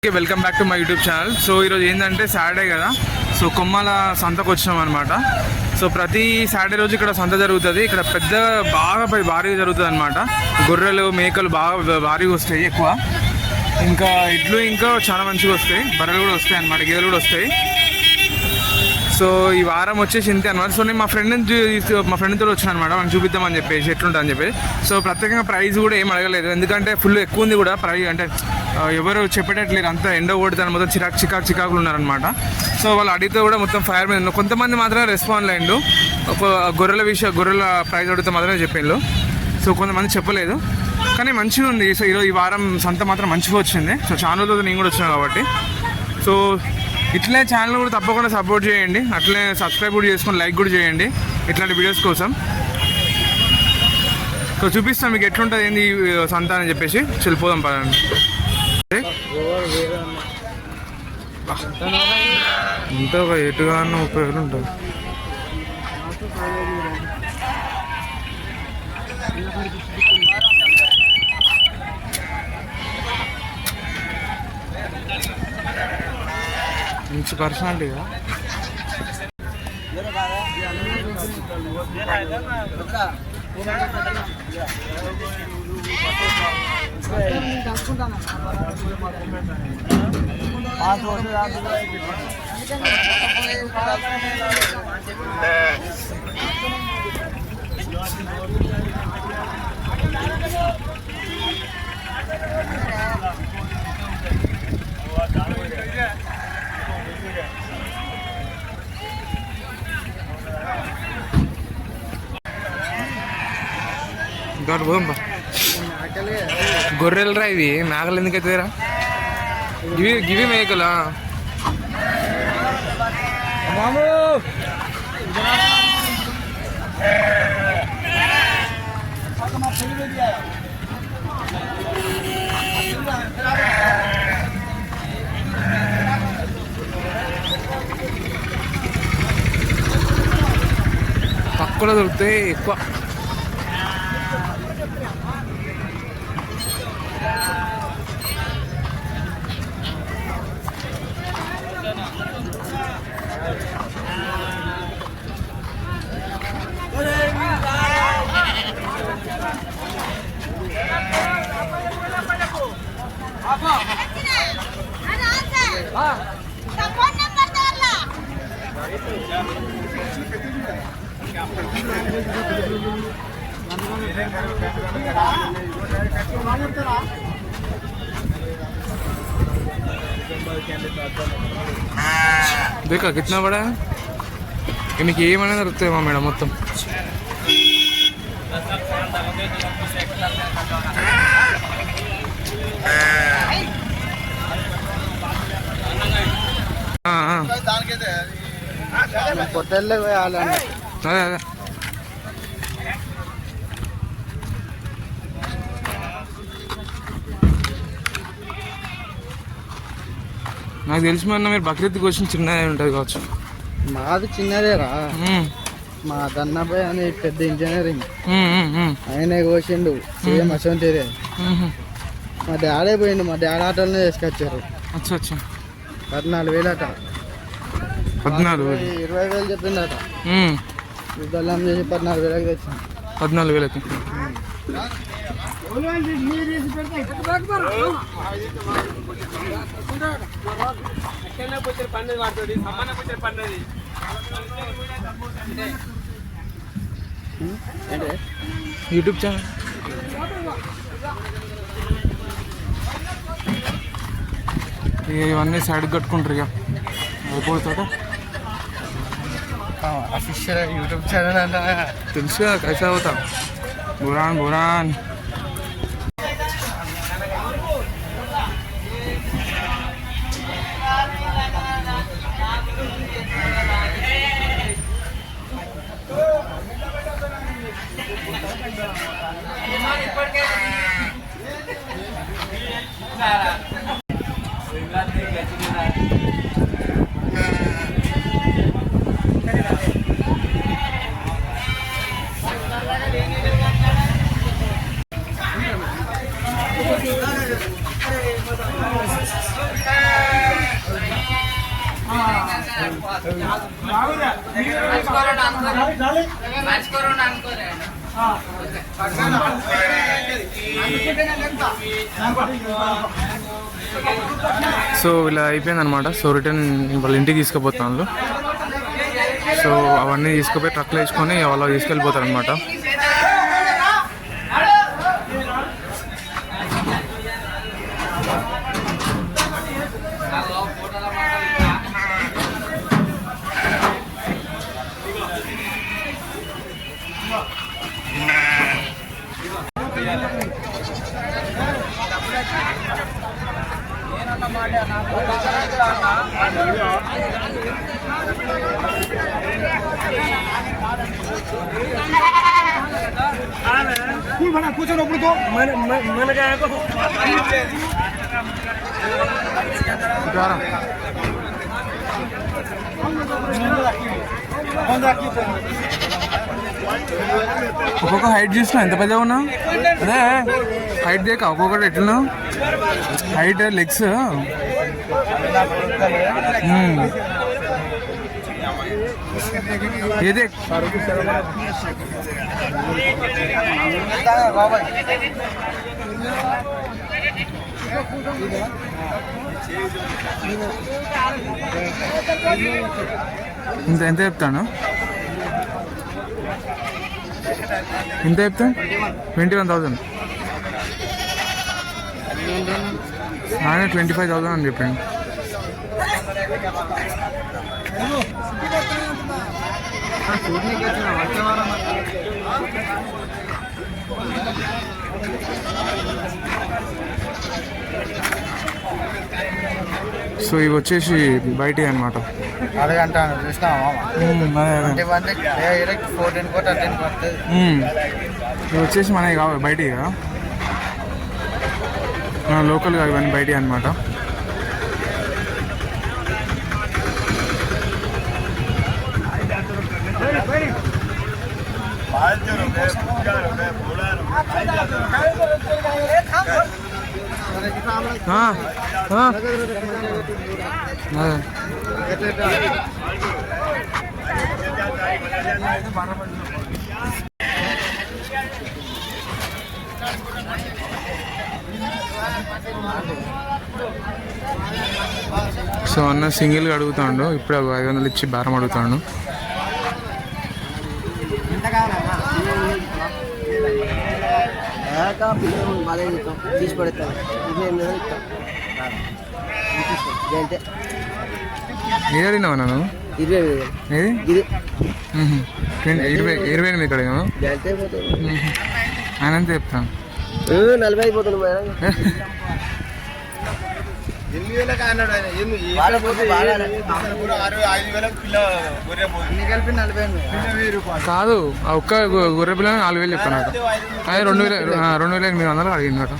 Okay, welcome back to my YouTube channel. So ఈరోజు ఏంటంటే Saturday కదా, సో కొమ్మల సంతకు వచ్చినాం అనమాట. సో ప్రతి సాటర్డే రోజు ఇక్కడ సంత జరుగుతుంది. ఇక్కడ పెద్ద బాగా భారీగా జరుగుతుంది అనమాట. గొర్రెలు మేకలు బాగా భారీగా వస్తాయి ఎక్కువ. ఇంకా ఇడ్లు ఇంకా చాలా మంచిగా వస్తాయి. బర్రెలు కూడా వస్తాయి అనమాట, గేదెలు కూడా వస్తాయి. సో ఈ వారం వచ్చేసి ఇంతే అనమాట. సో నేను మా ఫ్రెండ్తో వచ్చాను అనమాట, మనం చూపిద్దామని చెప్పేసి ఎట్లుంటుంది అని చెప్పేసి. సో ప్రత్యేకంగా ప్రైస్ కూడా ఏం అడగలేదు, ఎందుకంటే ఫుల్ ఎక్కువ ఉంది కూడా ప్రైస్. అంటే ఎవరు చెప్పేటట్లేరు, అంత ఎండ కొడుతాను, మొత్తం చికాకులు ఉన్నారనమాట. సో వాళ్ళు అడిగితే కూడా మొత్తం ఫైర్ మీద. కొంతమంది మాత్రమే రెస్పాండ్ అయ్యిండు, గొర్రెల ప్రైస్ అడిగితే మాత్రమే చెప్పిండు. సో కొంతమంది చెప్పలేదు, కానీ మంచిగా ఉంది. సో ఈరోజు ఈ వారం సంత మాత్రం మంచిగా వచ్చింది. సో ఛానల్ నేను కూడా వచ్చాను కాబట్టి. సో ఇట్లే ఛానల్ కూడా తప్పకుండా సపోర్ట్ చేయండి, అట్లే సబ్స్క్రైబ్ కూడా చేసుకొని లైక్ కూడా చేయండి ఇట్లాంటి వీడియోస్ కోసం. సో చూపిస్తాం మీకు ఎట్లుంటుంది ఏంది సంత అని చెప్పేసి. వెళ్ళిపోదాం పదండి. ఇంత ఒక ఎటుగా 30 వేలు ఉంటుంది. మంచి పర్సనాలిటీగా ఇంకోటి పోదాం. గొర్రెలు రా ఇవి, మేకలు ఎందుకు అవుతాయిరా? గివి మేకలా మామూ? తక్కువలో దొరుకుతాయి ఎక్కువ. देखा कितना बड़ा है. इनकी ये मना रखते हैं मैडम మొత్తం. అదే నాకు తెలిసి మొన్న మీరు బక్రీద్ కోసం చిన్నదే ఉంటుంది కావచ్చు. మాది చిన్నదేరా, మా దన్నబాయ్ అని పెద్ద ఇంజనీరింగ్ ఆయన కోసిండు సేమ్ అసంటేరే. మా డాడీ పోయిండు, మా డాడీ ఆటోలనే చేసుకొచ్చారు. 14,000 అట. 20,000 చెప్పిండట, బెల్లం చేసి 14,000 తెచ్చాను. 14,000 యూట్యూబ్ ఛానల్. ఇవన్నీ సైడ్ కట్టుకుంటారు ఇక అయిపోతాడు. అఫీషియల్ యూట్యూబ్ ఛానల్ అంట, తెలుసుగా కైసా అవుతా. బురాన్ సో ఇలా అయిపోయింది అనమాట. సో రిటర్న్ వాళ్ళ ఇంటికి తీసుకుపోతాను. సో అవన్నీ తీసుకుపోయి ట్రక్లో వేసుకొని వాళ్ళ తీసుకెళ్ళిపోతారు అనమాట. ఒక్కొక్క హైట్ చూసినా ఎంత పెద్దగా ఉన్నా. అదే హైట్ దేక ఒక్కొక్కటి ఎట్లా హైట్ లెగ్స్. ఏదే ఇంత ఎంత చెప్తాను? ఎంత చెప్తాను? 21,000. ఆయన 25,000 అని చెప్పండి. సో ఇవి వచ్చేసి బయట అనమాట. అరగంట చూసినావా? ఇవి వచ్చేసి మనకి కావాలి బయట లోకల్గా ఇవన్నీ బయట అనమాట. సో అన్న సింగిల్గా అడుగుతాడు. ఇప్పుడు 500 ఇచ్చి బేరం అడుగుతాడు. ఏది అడిగినావా నన్ను? 28 ఇక్కడ ఆయన అంతే చెప్తాను. 40 అయిపోతుంది. కాదు ఒక్క గొర్రె పిల్ల 4,000 చెప్పాను నాకు. అది 2,800 అడిగింది నాకు.